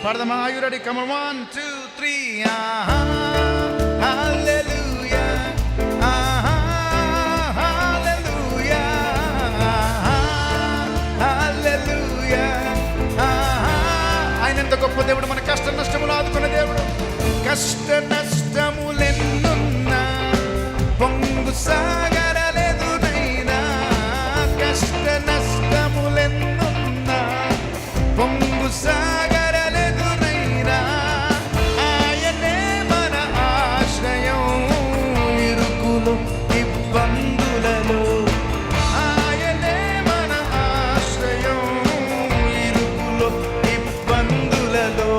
పాడదామా? Are you ready? Come on, 1, 2, 3. Hallelujah. Hallelujah. Hallelujah. ఆయన ఎంత గొప్ప దేవుడు, మన కష్ట నష్టములు ఆదుకున్న దేవుడు. కష్ట నష్టములెన్నున్నా పొంగు సాగరలెదురైనా, కష్ట నష్టములెన్నున్నా పొంగు సాగరలెదురైనా, ఆయనే మన ఆశ్రయం ఇరుకులు ఇబ్బందులలో. ఆయనే మన ఆశ్రయం ఇరుకులో ఇబ్బందులలో.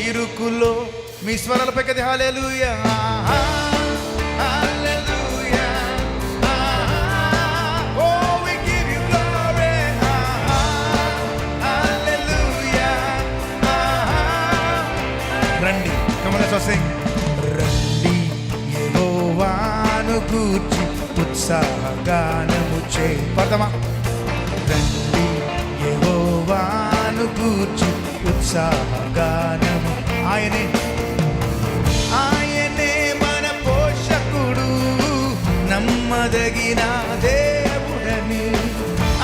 ఇరుకులో మీ స్వరాలపై కదా హల్లెలూయా. హల్లెలూయా. Oh, we give you glory. హల్లెలూయా. రండి, come on, let's all sing. రండి యెహోవాను గూర్చి ఉత్సాహగానము చేయి. పాడదామా? రండి యెహోవాను గూర్చి ఉత్సాహగానము. ఆయనే మన పోషకుడు, నమ్మదగిన దేవుడని.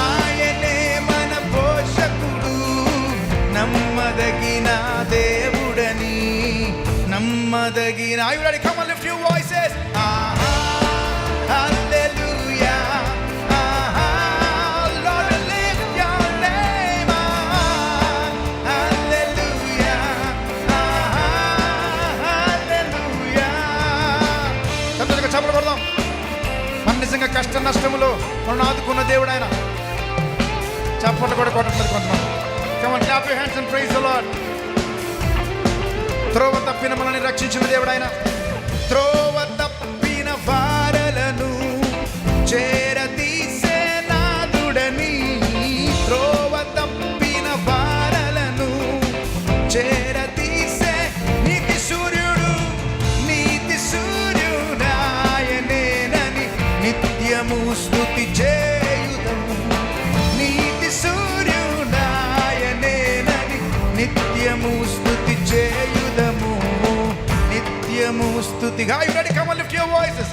ఆయనే మన పోషకుడు, నమ్మదగిన దేవుడని. నమ్మదగిన. Are you ready? Come on, lift your voices. Hallelujah. Lord, we lift your name. Hallelujah. Hallelujah. అందరికీ చప్పట్లు కొడదాం. మన నిజంగా కష్ట నష్టములో మనం ఆదుకున్న దేవుడు ఆయన. చప్పట్లు కూడా కొట్టట్లేదు కొంతమంది. Come on, clap your hands and praise the Lord. త్రోవ తప్పిన మనల్ని రక్షించిన దేవుడు ఆయన. త్రోవ తప్పిన వారలను చేరదీసే నాదుడని. త్రోవ తప్పిన వారలను చేరదీసే నీతి సూర్యుడు. నీతి సూర్యుడాయనేనని నిత్యము స్తుతి చేయుదము. నీతి సూర్యుడాయనేనని నిత్యము స్తుతి చేయుదము. నిత్యము స్తుతిగా. Are you ready? Come on, lift your voices.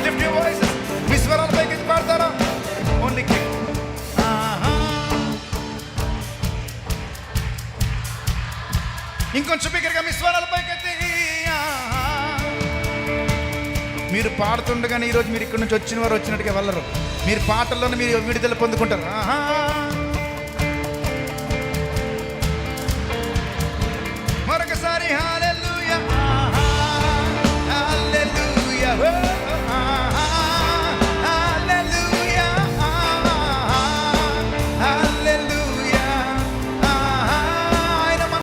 Lift your voices. మీ స్వరాల పైకి పాడతారా? Only kick. ఇంకొంచెం బిగ్గరగా మీ స్వరాల పైకి ఎత్తి. మీరు పాడుతుండగానే ఈరోజు మీరు ఇక్కడ నుంచి వచ్చిన వారు వచ్చినట్టుగా వెళ్ళరు. మీరు పాటల్లోనే మీరు విడుదల పొందుకుంటారు. మరొకసారి